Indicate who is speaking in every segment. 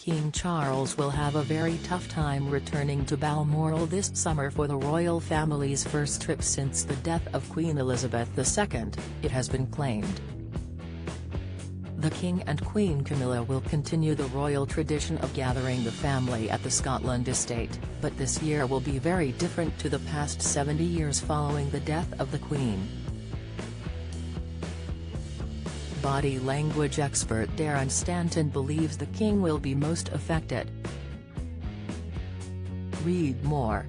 Speaker 1: King Charles will have a very tough time returning to Balmoral this summer for the royal family's first trip since the death of Queen Elizabeth II, it has been claimed. The King and Queen Camilla will continue the royal tradition of gathering the family at the Scotland estate, but this year will be very different to the past 70 years following the death of the Queen. Body language expert Darren Stanton believes the King will be most affected. Read more.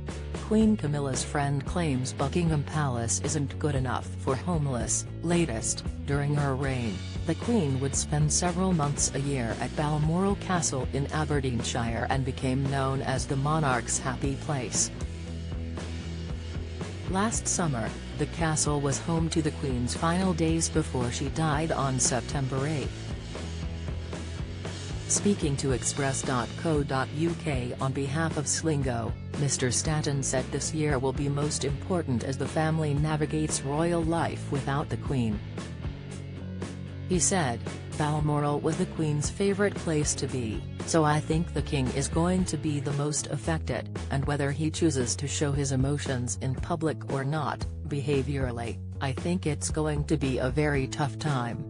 Speaker 1: Queen Camilla's friend claims Buckingham Palace isn't good enough for homeless. Latest, during her reign, the Queen would spend several months a year at Balmoral Castle in Aberdeenshire and became known as the monarch's happy place. Last summer, the castle was home to the Queen's final days before she died on September 8. Speaking to Express.co.uk on behalf of Slingo, Mr. Stanton said this year will be most important as the family navigates royal life without the Queen. He said, "Balmoral was the Queen's favourite place to be, so I think the King is going to be the most affected, and whether he chooses to show his emotions in public or not, behaviourally, I think it's going to be a very tough time."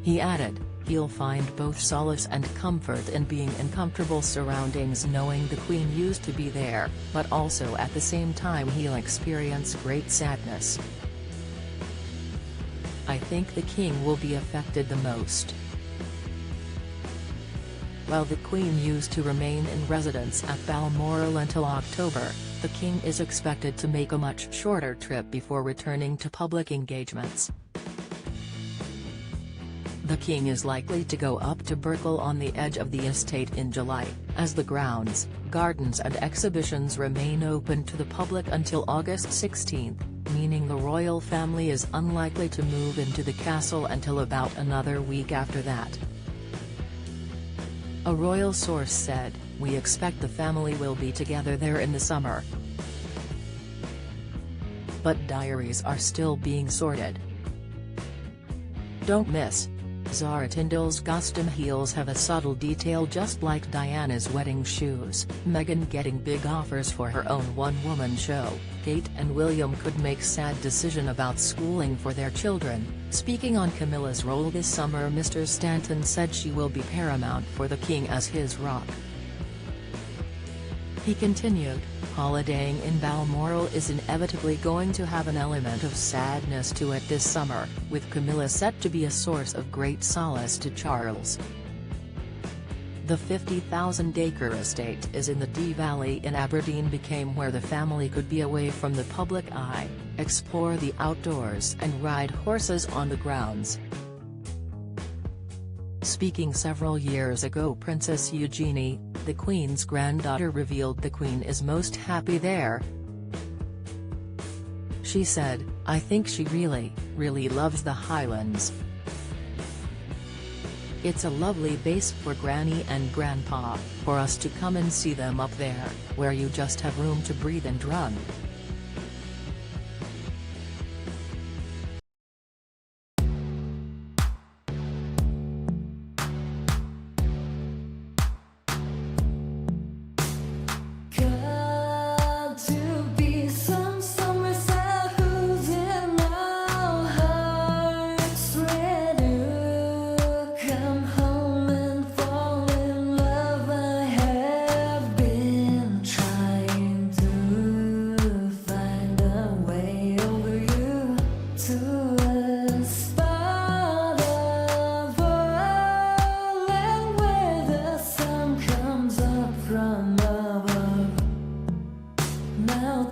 Speaker 1: He added, "He'll find both solace and comfort in being in comfortable surroundings knowing the Queen used to be there, but also at the same time he'll experience great sadness. I think the King will be affected the most." While the Queen used to remain in residence at Balmoral until October, the King is expected to make a much shorter trip before returning to public engagements. The King is likely to go up to Burkle on the edge of the estate in July, as the grounds, gardens and exhibitions remain open to the public until August 16, meaning the royal family is unlikely to move into the castle until about another week after that. A royal source said, "We expect the family will be together there in the summer. But diaries are still being sorted." Don't miss. Zara Tindall's custom heels have a subtle detail just like Diana's wedding shoes. Meghan getting big offers for her own one-woman show. Kate and William could make sad decision about schooling for their children. Speaking on Camilla's role this summer, Mr. Stanton said she will be paramount for the King as his rock. He continued, "Holidaying in Balmoral is inevitably going to have an element of sadness to it this summer, with Camilla set to be a source of great solace to Charles." The 50,000-acre estate is in the Dee Valley in Aberdeen became where the family could be away from the public eye, explore the outdoors and ride horses on the grounds. Speaking several years ago, Princess Eugenie, the Queen's granddaughter, revealed the Queen is most happy there. She said, "I think she really loves the Highlands. It's a lovely base for Granny and Grandpa, for us to come and see them up there, where you just have room to breathe and run."
Speaker 2: Now